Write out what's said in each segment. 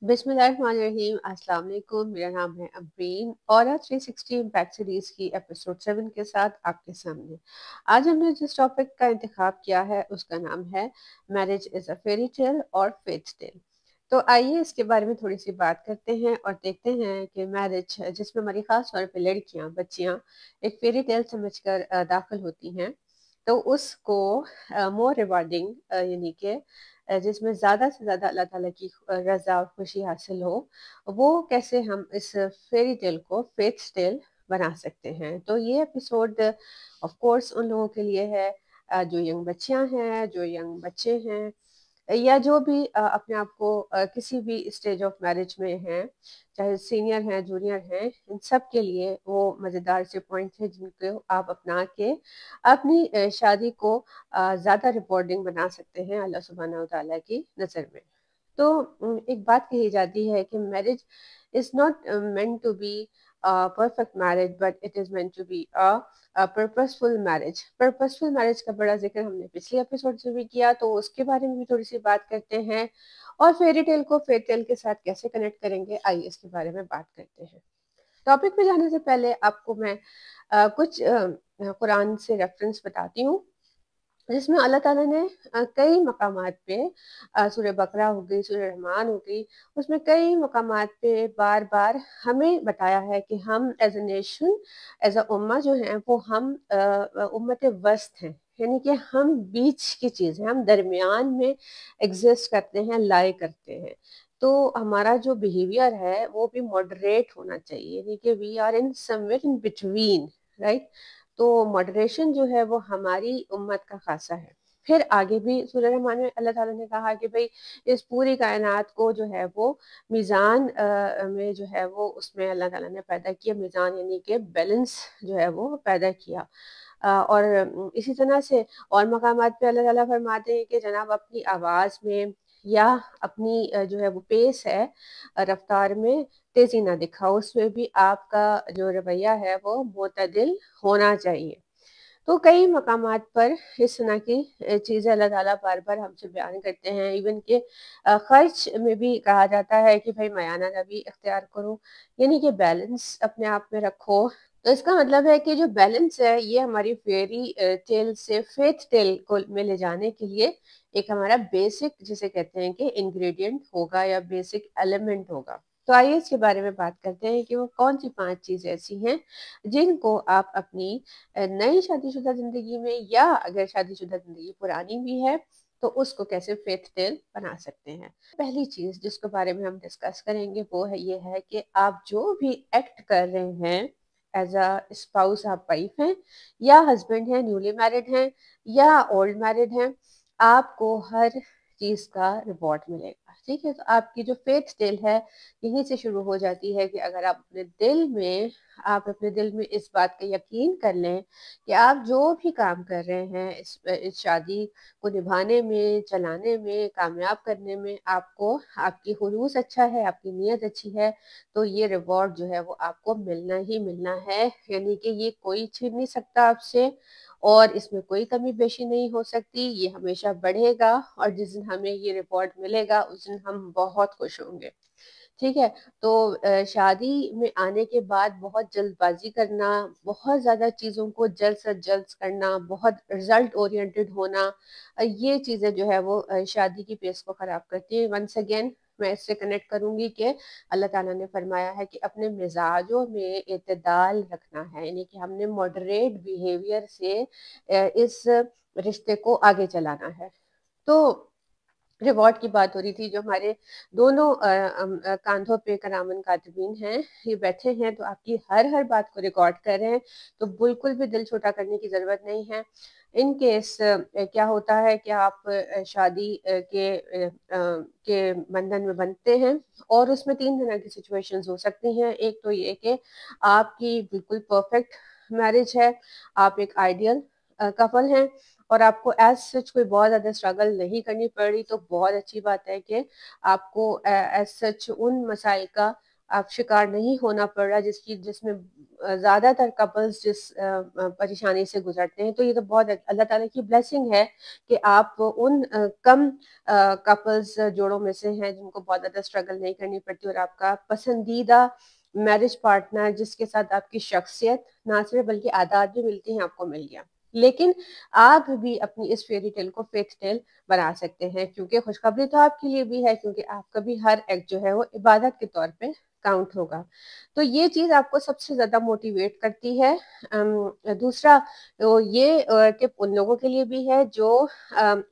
बिस्मिल्लाहिर्रहमानिर्रहीम। अस्सलाम वालेकुम। मेरा नाम है अब्रीन और 360 इम्पैक्ट सीरीज की एपिसोड 7 के साथ आपके सामने आज हमने जिस टॉपिक का इंतखाब किया है उसका नाम है marriage is a fairy tale और फेट टेल। तो आइए इसके बारे में थोड़ी सी बात करते हैं और देखते हैं कि मैरिज जिसमें हमारी ख़ास तौर पे लड़कियां बच्चियां एक फेरी टेल समझकर दाखिल होती हैं, तो उसको मोर रिवार्डिंग यानी कि जिसमें ज़्यादा से ज़्यादा अल्लाह ताला की रज़ा और खुशी हासिल हो, वो कैसे हम इस फेरी टेल को फेथ टेल बना सकते हैं। तो ये एपिसोड ऑफ कोर्स उन लोगों के लिए है जो यंग बच्चियां हैं, जो यंग बच्चे हैं, या जो भी अपने आप को किसी भी स्टेज ऑफ मैरिज में हैं, चाहे सीनियर हैं जूनियर हैं, इन सब के लिए वो मज़ेदार से पॉइंट है जिनको आप अपना के अपनी शादी को ज़्यादा रिवॉर्डिंग बना सकते हैं अल्लाह सुब्हानहू व तआला की नज़र में। तो एक बात कही जाती है कि marriage is not meant to be perfect marriage but it is meant to be purposeful marriage. Purposeful marriage का बड़ा जिक्र हमने पिछले एपिसोड से भी किया, तो उसके बारे में भी थोड़ी सी बात करते हैं। और फेरी टेल को फेरी टेल के साथ कैसे कनेक्ट करेंगे, आइए इसके बारे में बात करते हैं। टॉपिक पे जाने से पहले आपको मैं कुछ कुरान से रेफरेंस बताती हूँ जिसमें अल्लाह ताला ने कई मकामात पे सूरह बकरा हो गई, सूरह रहमान हो गई, उसमें कई मकामात पे बार बार हमें बताया है कि हम as a nation, as a उम्मा जो है वो हम उम्मत वस्त हैं, यानी कि हम बीच की चीज़ हैं, हम दरमियान में एग्जिस्ट करते हैं, लाई करते हैं। तो हमारा जो बिहेवियर है वो भी मॉडरेट होना चाहिए, यानी कि we are in somewhere in between, right. तो मॉडरेशन जो है वो हमारी उम्मत का खासा है। फिर आगे भी सूरह रहमान में अल्लाह ताला ने कहा कि भाई इस पूरी कायनात को जो है वो मीज़ान में जो है वो उसमें अल्लाह ताला ने पैदा किया, मीज़ान यानी कि बैलेंस जो है वो पैदा किया। और इसी तरह से और मकामात पे अल्लाह ताला फरमाते हैं कि जनाब अपनी आवाज़ में या अपनी जो है वो पेस है, रफ्तार में तेज़ी ना दिखाओ, उसमें भी आपका जो रवैया है वो मोतदिल होना चाहिए। तो कई मकामात पर इस तरह की चीज़ें अल्लाह ताला बार-बार हमसे बयान करते हैं। इवन कि खर्च में भी कहा जाता है कि भाई मयाना रवि इख्तियार करो, यानी कि बैलेंस अपने आप में रखो। तो इसका मतलब है कि जो बैलेंस है ये हमारी फेयरी टेल से फेथ टेल को में ले जाने के लिए एक हमारा बेसिक जिसे कहते हैं कि इंग्रेडिएंट होगा या बेसिक एलिमेंट होगा। तो आइए इसके बारे में बात करते हैं कि वो कौन सी 5 चीज़ें ऐसी हैं जिनको आप अपनी नई शादीशुदा जिंदगी में, या अगर शादीशुदा जिंदगी पुरानी भी है तो उसको कैसे फेथ टेल बना सकते हैं। पहली चीज जिसके बारे में हम डिस्कस करेंगे वो है ये है कि आप जो भी एक्ट कर रहे हैं एज अ स्पाउस, आप वाइफ हैं या हस्बैंड हैं, न्यूली मैरिड हैं या ओल्ड मैरिड हैं, आपको हर चीज का रिवॉर्ड मिलेगा। ठीक है, तो आपकी जो फेथ टेल है यहीं से शुरू हो जाती है कि अगर आप अपने दिल में इस बात का यकीन कर लें कि आप जो भी काम कर रहे हैं इस शादी को निभाने में, चलाने में, कामयाब करने में, आपको आपकी हुलूस अच्छा है, आपकी नीयत अच्छी है, तो ये रिवॉर्ड जो है वो आपको मिलना ही मिलना है। यानी कि ये कोई छीन नहीं सकता आपसे और इसमें कोई कमी पेशी नहीं हो सकती, ये हमेशा बढ़ेगा और जिस दिन हमें ये रिवॉर्ड मिलेगा उस दिन हम बहुत खुश होंगे। ठीक है, तो शादी में आने के बाद बहुत जल्दबाजी करना, बहुत ज़्यादा चीज़ों को जल्द से जल्द करना, बहुत रिजल्ट ओरिएंटेड होना, ये चीज़ें जो है वो शादी की पेस को ख़राब करती है। वंस अगेन मैं इससे कनेक्ट करूंगी कि अल्लाह ताला ने फरमाया है कि अपने मिजाजों में इतदाल रखना है, यानी कि हमने मॉडरेट बिहेवियर से इस रिश्ते को आगे चलाना है। तो रिवॉर्ड की बात हो रही थी, जो हमारे दोनों कांधों पे करामन कातिबीन हैं, ये बैठे हैं तो आपकी हर हर बात को रिकॉर्ड कर रहे हैं, तो बिल्कुल भी दिल छोटा करने की ज़रूरत नहीं है। इन केस क्या होता है कि आप शादी के बंधन में बनते हैं और उसमें 3 तरह की सिचुएशंस हो सकती हैं। एक तो ये कि आपकी बिल्कुल परफेक्ट मैरिज है, आप एक आइडियल कपल हैं और आपको एज सच कोई बहुत ज़्यादा स्ट्रगल नहीं करनी पड़ रही, तो बहुत अच्छी बात है कि आपको एज सच उन मसाइल का آپ شکار نہیں ہونا پڑ رہا جس میں زیادہ تر کپلز جس پریشانی سے گزرتے ہیں، تو یہ تو بہت اللہ تعالیٰ کی بلیسنگ ہے کہ آپ ان کم کپلز جوڑوں میں سے ہیں جن کو بہت زیادہ اسٹرگل نہیں کرنی پڑتی، اور آپ کا پسندیدہ میرج پارٹنر جس کے ساتھ آپ کی شخصیت نہ صرف بلکہ عادات بھی ملتی ہیں آپ کو مل گیا۔ لیکن آپ بھی اپنی اس فیری ٹیل کو فیتھ ٹیل بنا سکتے ہیں، کیونکہ خوشخبری تو آپ کے لیے بھی ہے، کیونکہ آپ کا بھی ہر ایک جو ہے وہ عبادت کے طور پہ کاؤنٹ ہوگا۔ تو یہ چیز آپ کو سب سے زیادہ موٹیویٹ کرتی ہے۔ دوسرا یہ کہ ان لوگوں کے لیے بھی ہے جو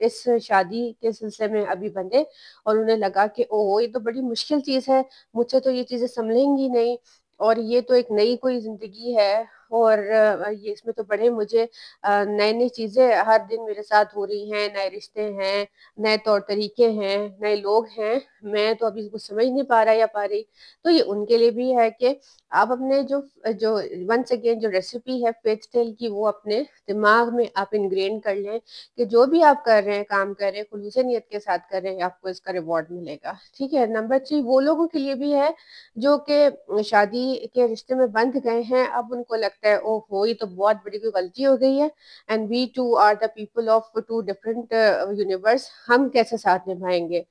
اس شادی کے سلسلے میں ابھی بندھے اور انہیں لگا کہ یہ تو بڑی مشکل چیز ہے، مجھ سے تو یہ چیزیں سنبھلیں گی نہیں، اور یہ تو ایک نئی کوئی زندگی ہے، اور یہ اس میں تو بڑے مجھے نئی نئی چیزیں ہر دن میرے ساتھ ہو رہی ہیں، نئے رشتے ہیں، نئے طور طریقے ہیں، نئے لوگ ہیں، میں تو ابھی کچھ سمجھ نہیں پا رہا یا پا رہی۔ تو یہ ان کے لیے بھی ہے کہ آپ اپنے جو ونس اگین جو ریسیپی ہے فیتھ ٹیل کی، وہ اپنے دماغ میں آپ انگرین کر لیں کہ جو بھی آپ کر رہے ہیں، کام کر رہے ہیں، خلوص نیت کے ساتھ کر رہے ہیں، آپ کو اس کا ریوارڈ ملے گا، ٹھیک ہے۔ نمبر 3 وہ لوگوں کے لیے بھی ہے جو کہ شادی کے رشتے میں بندھ گئے ہیں، اب ان کو لگتا ہے یہ تو بہت بڑی کوئی غلطی ہو گئی ہے، and we two are the people of two different universe, ہم کیسے ساتھ نبھائیں گے؟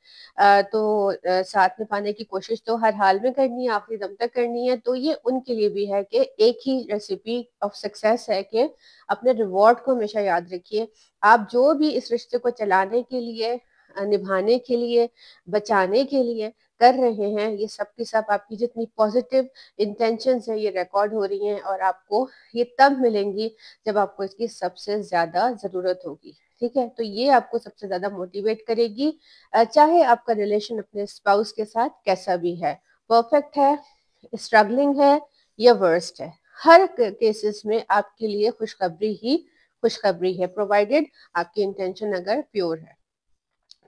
تو ساتھ نبھانے کی کوشش تو ہر حال میں کرنی ہے، آخری دم تک کرنی ہے۔ تو یہ ان کے لیے بھی ہے کہ ایک ہی ریسیپی آف سکسیس ہے کہ اپنے ریوارڈ کو ہمیشہ یاد رکھیے۔ آپ جو بھی اس رشتے کو چلانے کے لیے، نبھانے کے لیے، بچانے کے لیے کر رہے ہیں، یہ سب کی سب آپ کی جتنی پازیٹیو انٹینشنز ہیں یہ ریکارڈ ہو رہی ہیں، اور آپ کو یہ تب ملیں گی جب آپ کو اس کی سب سے زیادہ ضرورت ہوگی، ٹھیک ہے۔ تو یہ آپ کو سب سے زیادہ موٹیویٹ کرے گی، چاہے آپ کا ریلیشن اپنے اسپاؤس کے ساتھ کیسا بھی ہے، پرفیکٹ ہے، اسٹرگلنگ ہے یا ورسٹ ہے، ہر کیسز میں آپ کے لیے خوشخبری ہی خوشخبری ہے، پرووائڈیڈ آپ کی انٹینشن اگر پیور ہے۔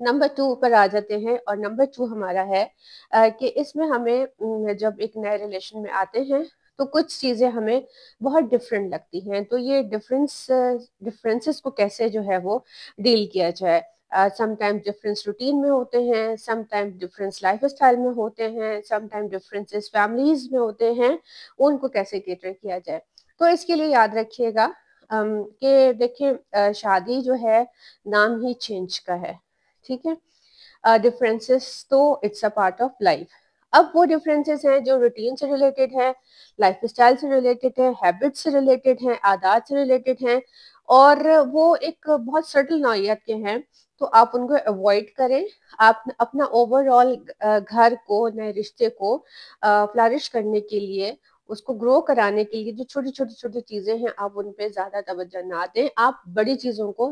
نمبر 2 پر آ جاتے ہیں، اور نمبر 2 ہمارا ہے کہ اس میں ہمیں جب ایک نئے ریلیشن میں آتے ہیں تو کچھ چیزیں ہمیں بہت ڈفرینٹ لگتی ہیں، تو یہ ڈفرینسز کو کیسے جو ہے وہ ڈیل کیا جائے۔ سم ٹائم ڈفرینس روٹین میں ہوتے ہیں، some time difference life style میں ہوتے ہیں، سم ٹائم ڈفرینسز فیملیز میں ہوتے ہیں، ان کو کیسے کیٹر کیا جائے۔ تو اس کے لیے یاد رکھیے گا کہ دیکھیں شادی جو ہے نام ہی چینج کا ہے، ٹھیک ہے۔ ڈفرینسز تو it's a part of life. اب وہ ڈفرینسز ہیں جو روٹین سے ریلیٹڈ ہے، لائف اسٹائل سے ریلیٹڈ ہے، ہیبٹ سے ریلیٹڈ ہیں، عادات سے ریلیٹڈ ہیں، اور وہ ایک بہت سٹل نوعیت کے ہیں، تو آپ ان کو اوائڈ کریں۔ آپ اپنا اوور آل گھر کو، نئے رشتے کو فلرش کرنے کے لیے، اس کو گرو کرانے کے لیے جو چھوٹی چھوٹی چھوٹی چیزیں ہیں آپ ان پہ زیادہ توجہ نہ دیں، آپ بڑی چیزوں کو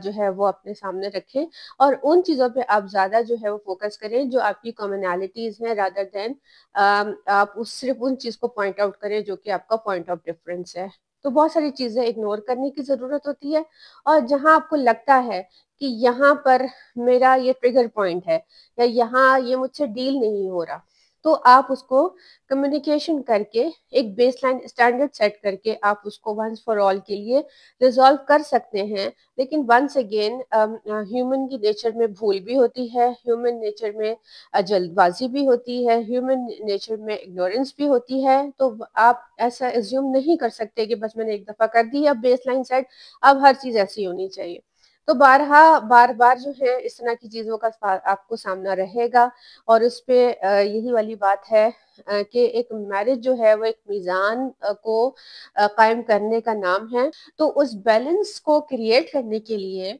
جو ہے وہ اپنے سامنے رکھیں، اور ان چیزوں پہ آپ زیادہ جو ہے وہ فوکس کریں جو آپ کی کامنالٹیز ہیں، رادر دین آپ صرف ان چیز کو پوائنٹ آؤٹ کریں جو کہ آپ کا پوائنٹ آف ڈفرینس ہے۔ تو بہت ساری چیزیں اگنور کرنے کی ضرورت ہوتی ہے، اور جہاں آپ کو لگتا ہے کہ یہاں پر میرا یہ ٹریگر پوائنٹ ہے، یا یہاں یہ مجھ سے ڈیل نہیں ہو رہا، تو آپ اس کو کمیونیکیشن کر کے ایک بیس لائن اسٹینڈرڈ سیٹ کر کے آپ اس کو ونس فار آل کے لیے ریزالو کر سکتے ہیں۔ لیکن ونس اگین ہیومن کی نیچر میں بھول بھی ہوتی ہے، ہیومن نیچر میں جلد بازی بھی ہوتی ہے، ہیومن نیچر میں اگنورینس بھی ہوتی ہے، تو آپ ایسا ایزیوم نہیں کر سکتے کہ بس میں نے ایک دفعہ کر دی اب بیس لائن سیٹ، اب ہر چیز ایسی ہونی چاہیے۔ تو بار بار جو ہے اس طرح کی چیزوں کا آپ کو سامنا رہے گا، اور اس پہ یہی والی بات ہے کہ ایک میرج جو ہے وہ ایک میزان کو قائم کرنے کا نام ہے۔ تو اس بیلنس کو کریٹ کرنے کے لیے،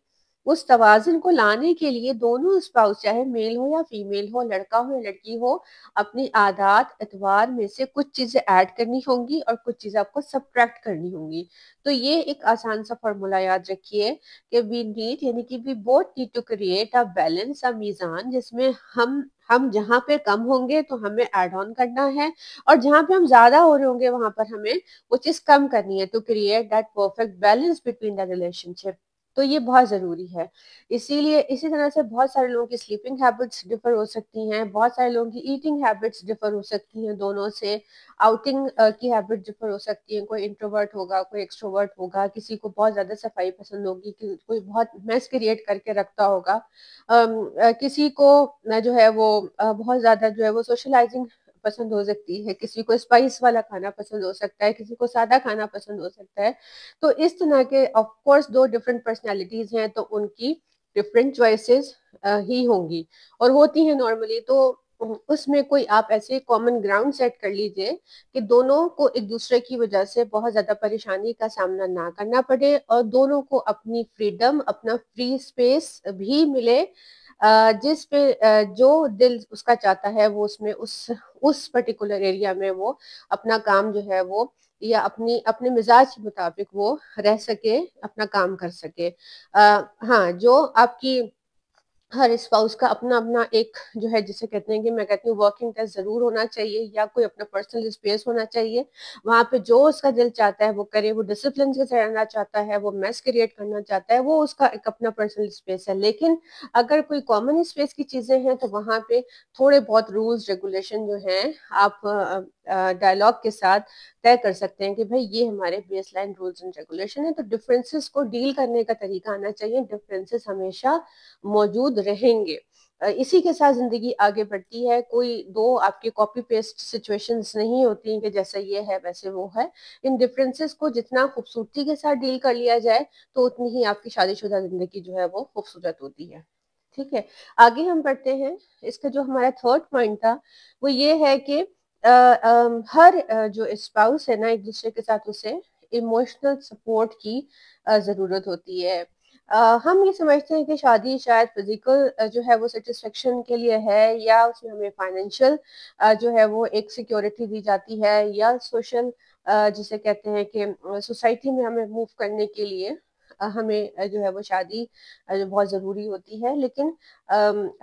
اس توازن کو لانے کے لیے، دونوں اسپاؤس چاہے میل ہو یا فیمیل ہو، لڑکا ہو یا لڑکی ہو، اپنی عادات اتوار میں سے کچھ چیزیں ایڈ کرنی ہوں گی اور کچھ چیزیں آپ کو سبٹریکٹ کرنی ہوں گی۔ تو یہ ایک آسان سا فارمولا یاد رکھیے کہ وی نیڈ، یعنی کہ we both need to create a balance, a میزان، جس میں ہم جہاں پہ کم ہوں گے تو ہمیں ایڈ آن کرنا ہے، اور جہاں پہ ہم زیادہ ہو رہے ہوں گے وہاں پر ہمیں وہ چیز کم کرنی ہے، to create that perfect balance between the relationship. تو یہ بہت ضروری ہے۔ اسی طرح سے بہت سارے لوگوں کی سلیپنگ ہیبٹس ڈفر ہو سکتی ہیں، بہت سارے لوگوں کی ایٹنگ ہیبٹس ڈفر ہو سکتی ہیں دونوں سے، آؤٹنگ کی ہیبٹ ڈفر ہو سکتی ہیں، کوئی انٹروورٹ ہوگا، کوئی ایکسٹروورٹ ہوگا، کسی کو بہت زیادہ صفائی پسند ہوگی، کوئی بہت میس کریٹ کر کے رکھتا ہوگا، کسی کو جو ہے وہ بہت زیادہ جو ہے وہ سوشلائزنگ पसंद हो सकती है, किसी को स्पाइस वाला खाना पसंद हो सकता है, किसी को सादा खाना पसंद हो सकता है। तो इस तरह के ऑफ कोर्स दो डिफरेंट पर्सनालिटीज हैं, तो उनकी डिफरेंट चॉइसेस ही होंगी और होती हैं नॉर्मली। तो उसमें कोई आप ऐसे कॉमन ग्राउंड सेट कर लीजिए कि दोनों को एक दूसरे की वजह से बहुत ज्यादा परेशानी का सामना ना करना पड़े और दोनों को अपनी फ्रीडम, अपना फ्री स्पेस भी मिले, जिस पे जो दिल उसका चाहता है वो उसमें उस पर्टिकुलर एरिया में वो अपना काम जो है वो, या अपनी अपने मिजाज के मुताबिक वो रह सके, अपना काम कर सके। हाँ, जो आपकी हर स्पाउस का अपना अपना एक जो है, जिसे कहते हैं कि मैं कहती हूँ वर्किंग टेस्ट जरूर होना चाहिए, या कोई अपना पर्सनल स्पेस होना चाहिए। वहां पे जो उसका दिल चाहता है वो करे, वो डिसिप्लिन से रहना चाहता है, वो मेस क्रिएट करना चाहता है, वो उसका एक अपना पर्सनल स्पेस है। लेकिन अगर कोई कॉमन स्पेस की चीजें हैं तो वहां पे थोड़े बहुत रूल्स रेगुलेशन जो हैं आप डायलॉग के साथ तय कर सकते हैं कि भाई ये हमारे base line rules and regulation है। तो डिफरेंसेस को डील करने का तरीका आना चाहिए, डिफरेंसेस हमेशा मौजूद रहेंगे। इसी के साथ जिंदगी आगे बढ़ती है। कोई दो आपके कॉपी पेस्ट सिचुएशंस नहीं होती हैं कि जैसा ये है वैसे वो है। इन डिफरेंसेस को जितना खूबसूरती के साथ डील कर लिया जाए तो उतनी ही आपकी शादीशुदा जिंदगी जो है वो खूबसूरत होती है। ठीक है, आगे हम बढ़ते हैं। इसका जो हमारा थर्ड पॉइंट था वो ये है कि हर जो स्पाउस है ना, एक दूसरे के साथ उसे इमोशनल सपोर्ट की जरूरत होती है। हम ये समझते हैं कि शादी शायद फिजिकल जो है वो सेटिस्फेक्शन के लिए है, या उसमें हमें फाइनेंशियल जो है वो एक सिक्योरिटी दी जाती है, या सोशल जिसे कहते हैं कि सोसाइटी में हमें मूव करने के लिए हमें जो है वो शादी जो बहुत ज़रूरी होती है। लेकिन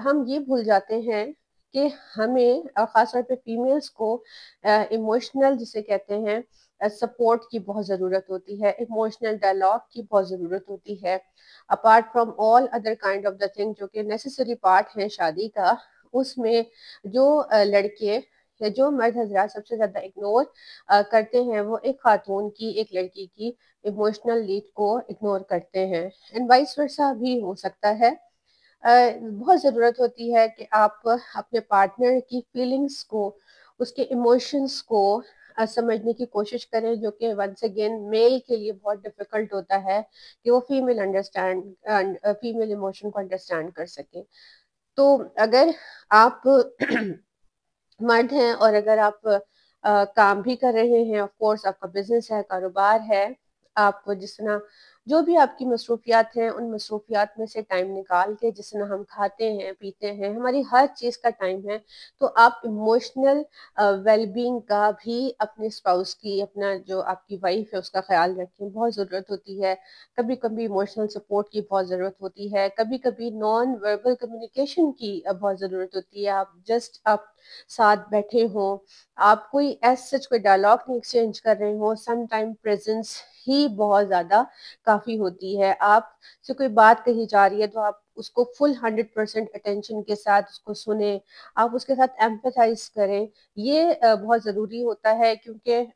हम ये भूल जाते हैं कि हमें ख़ास तौर पे फीमेल्स को इमोशनल जिसे कहते हैं सपोर्ट की बहुत ज़रूरत होती है, इमोशनल डायलॉग की बहुत ज़रूरत होती है। Apart from all other kind of the thing जो कि नेसेसरी पार्ट है शादी का, उसमें जो लड़के या जो मर्द हजरात सबसे ज्यादा इग्नोर करते हैं वो एक खातून की, एक लड़की की इमोशनल नीड को इग्नोर करते हैं। एंड वाइस वर्सा भी हो सकता है। बहुत ज़रूरत होती है कि आप अपने पार्टनर की फीलिंग्स को, उसके इमोशंस को समझने की कोशिश करें, जो कि वंस अगेन मेल के लिए बहुत डिफिकल्ट होता है कि वो फीमेल इमोशन को अंडरस्टैंड कर सके। तो अगर आप मर्द हैं और अगर आप काम भी कर रहे हैं, ऑफ कोर्स आपका बिजनेस है, कारोबार है, आप जिस तरह जो भी आपकी मसरूफियात हैं उन मसरूफियात में से टाइम निकाल के, जिस तरह हम खाते हैं पीते हैं, हमारी हर चीज़ का टाइम है, तो आप इमोशनल वेलबींग का भी अपने स्पाउस की, अपना जो आपकी वाइफ है उसका ख्याल रखें, बहुत ज़रूरत होती है। कभी कभी इमोशनल सपोर्ट की बहुत ज़रूरत होती है, कभी कभी नॉन वर्बल कम्युनिकेशन की बहुत ज़रूरत होती है। आप साथ बैठे हो, आप कोई एज सच कोई डायलॉग नहीं एक्सचेंज कर रहे हो, सम टाइम प्रेजेंस ही बहुत ज्यादा काफी होती है। आप से कोई बात कही जा रही है तो आप उसको फुल 100% अटेंशन के साथ उसको सुने, आप उसके साथ एम्पैथाइज करें। ये बहुत जरूरी होता है, क्योंकि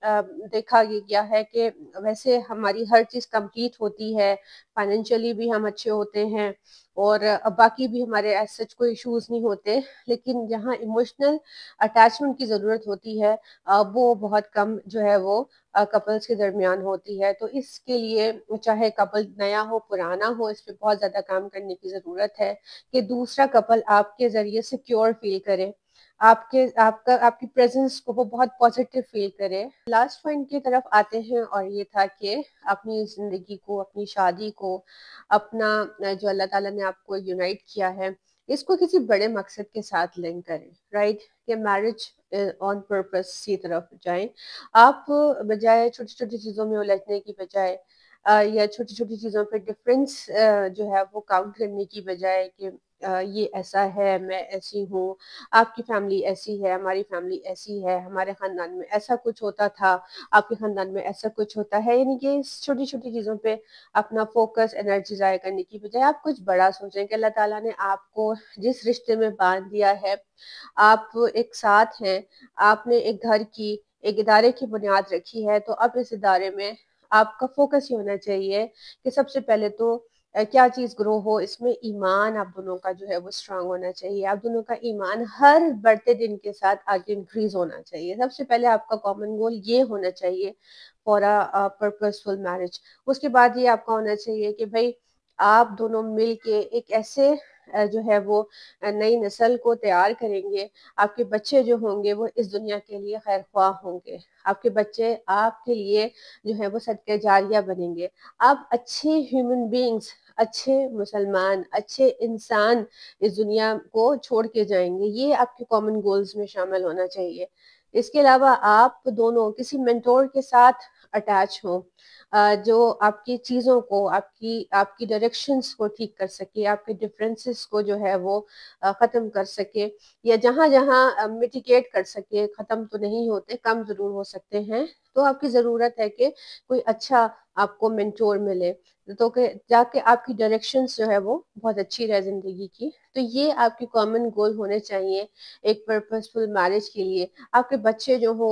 देखा ये गया है कि वैसे हमारी हर चीज कंप्लीट होती है, फाइनेंशियली भी हम अच्छे होते हैं और बाकी भी हमारे एज सच कोई इश्यूज नहीं होते, लेकिन जहाँ इमोशनल अटैचमेंट की ज़रूरत होती है वो बहुत कम जो है वो कपल्स के दरमियान होती है। तो इसके लिए चाहे कपल नया हो पुराना हो, इस पे बहुत ज़्यादा काम करने की ज़रूरत है कि दूसरा कपल आपके ज़रिए सिक्योर फील करे, आपकी प्रेजेंस को वो बहुत पॉजिटिव फील करे। लास्ट पॉइंट की तरफ आते हैं और ये था कि अपनी ज़िंदगी को, अपनी शादी को, अपना जो अल्लाह ताला ने आपको यूनाइट किया है, इसको किसी बड़े मकसद के साथ लिंक करें, राइट? कि मैरिज ऑन पर्पस की तरफ जाएं। आप बजाय छोटी छोटी चीजों में उलझने की बजाय या छोटी छोटी चीजों पे डिफरेंस जो है वो काउंट करने की बजाय कि ये ऐसा है, मैं ऐसी हूँ, आपकी फैमिली ऐसी है, हमारी फैमिली ऐसी है, हमारे खानदान में ऐसा कुछ होता था, आपके खानदान में ऐसा कुछ होता है, यानी कि छोटी छोटी चीजों पे अपना फोकस एनर्जी जाया करने की बजाय आप कुछ बड़ा सोचें कि अल्लाह ताला ने आपको जिस रिश्ते में बांध दिया है, आप एक साथ हैं, आपने एक घर की, एक इदारे की बुनियाद रखी है, तो अब इस इदारे में आपका फोकस ये होना चाहिए कि सबसे पहले तो क्या चीज़ ग्रो हो, इसमें ईमान आप दोनों का जो है वो स्ट्रांग होना चाहिए। आप दोनों का ईमान हर बढ़ते दिन के साथ आगे इंक्रीज होना चाहिए। सबसे पहले आपका कॉमन गोल ये होना चाहिए फॉर अ पर्पसफुल मैरिज। उसके बाद ये आपका होना चाहिए कि भाई आप दोनों मिल के एक ऐसे जो है वो नई नस्ल को तैयार करेंगे। आपके बच्चे जो होंगे वो इस दुनिया के लिए खैर ख्वाह होंगे। आपके बच्चे आपके लिए जो है वो सदके जारिया बनेंगे। आप अच्छे ह्यूमन बींग्स, अच्छे मुसलमान, अच्छे इंसान इस दुनिया को छोड़ के जाएंगे। ये आपके कॉमन गोल्स में शामिल होना चाहिए। इसके अलावा आप दोनों किसी मेंटोर के साथ अटैच हों, जो आपकी चीज़ों को, आपकी आपकी डायरेक्शंस को ठीक कर सके, आपके डिफरेंसेस को जो है वो ख़त्म कर सके, या जहाँ जहाँ मिटिगेट कर सके। ख़त्म तो नहीं होते, कम ज़रूर हो सकते हैं। तो आपकी ज़रूरत है कि कोई अच्छा आपको मेंटोर मिले, तो कि जाके आपकी डायरेक्शंस जो है वो बहुत अच्छी रहे ज़िंदगी की। तो ये आपके कॉमन गोल होने चाहिए एक पर्पसफुल मैरिज के लिए। आपके बच्चे जो हो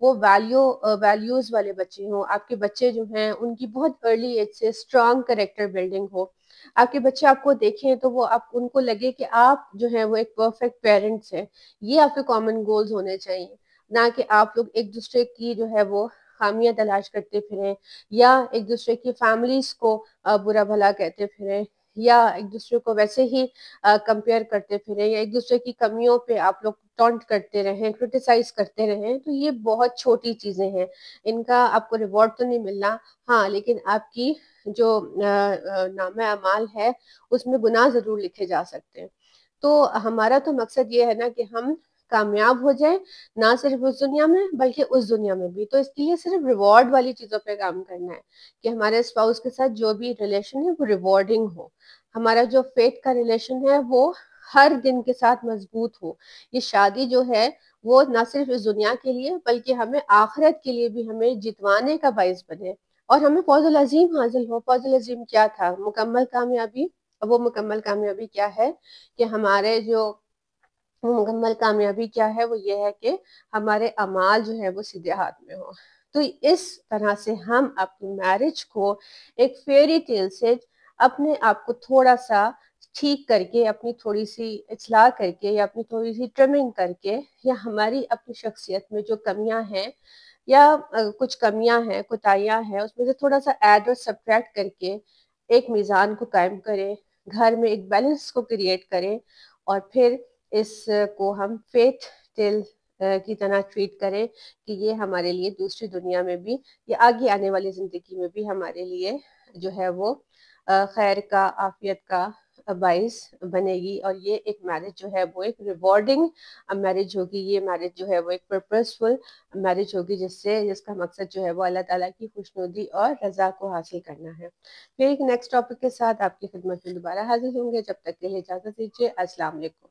वो वैल्यूज वाले बच्चे हों। आपके बच्चे जो हैं उनकी बहुत अर्ली एज से स्ट्रांग करेक्टर बिल्डिंग हो। आपके बच्चे आपको देखें तो वो आप उनको लगे कि आप जो है वो एक परफेक्ट पेरेंट्स हैं। ये आपके कॉमन गोल्स होने चाहिए, ना कि आप लोग एक दूसरे की जो है वो खामियां तलाश करते फिरें, या एक दूसरे की फैमिलीज को बुरा भला कहते फिरें, या एक दूसरे को वैसे ही कंपेयर करते फिरें, या एक दूसरे की कमियों पे आप लोग टॉन्ट करते रहें, क्रिटिसाइज करते रहें। तो ये बहुत छोटी चीजें हैं, इनका आपको रिवॉर्ड तो नहीं मिलना। हाँ, लेकिन आपकी जो नामे अमाल है उसमें गुनाह जरूर लिखे जा सकते हैं। तो हमारा तो मकसद ये है ना कि हम कामयाब हो जाए, ना सिर्फ उस दुनिया में बल्कि उस दुनिया में भी। तो इसके लिए सिर्फ रिवॉर्ड वाली चीजों पे काम करना है कि हमारे स्पाउस के साथ जो भी रिलेशन है वो रिवॉर्डिंग हो। हमारा जो फेट का रिलेशन है वो हर दिन के साथ मजबूत हो। ये शादी जो है वो ना सिर्फ इस दुनिया के लिए बल्कि हमें आखिरत के लिए भी हमें जितवाने का बाइस बने, और हमें फौजुल अजीम हासिल हो। फौजुल अजीम क्या था? मुकम्मल कामयाबी। वो मुकम्मल कामयाबी क्या है कि हमारे जो वो मुकम्मल कामयाबी क्या है, वो ये है कि हमारे अमाल जो है वो सीधे हाथ में हो। तो इस तरह से हम अपनी मैरिज को एक फेरी टेल से अपने आप को थोड़ा सा ठीक करके, अपनी थोड़ी सी इस्लाह करके, या अपनी थोड़ी सी ट्रिमिंग करके, या हमारी अपनी शख्सियत में जो कमियां हैं, या कुछ कमियां हैं, कोताहियां हैं, उसमें से थोड़ा सा ऐड और सब्ट्रैक्ट करके एक मीज़ान को कायम करें, घर में एक बैलेंस को क्रिएट करें, और फिर इसको हम फेथ टेल की तरह ट्रीट करें कि ये हमारे लिए दूसरी दुनिया में भी, या आगे आने वाली जिंदगी में भी हमारे लिए जो है वो खैर का, आफियत का बाइस बनेगी। और ये एक मैरिज जो है वो एक रिवॉर्डिंग मैरिज होगी। ये मैरिज जो है वो एक पर्पसफुल मैरिज होगी, जिसका मकसद जो है वो अल्लाह ताला की खुशनुदी और रजा को हासिल करना है। फिर एक नेक्स्ट टॉपिक के साथ आपकी खिदमत में दोबारा हाजिर होंगे। जब तक के लिए इजाजत दीजिए। अस्सलाम वालेकुम।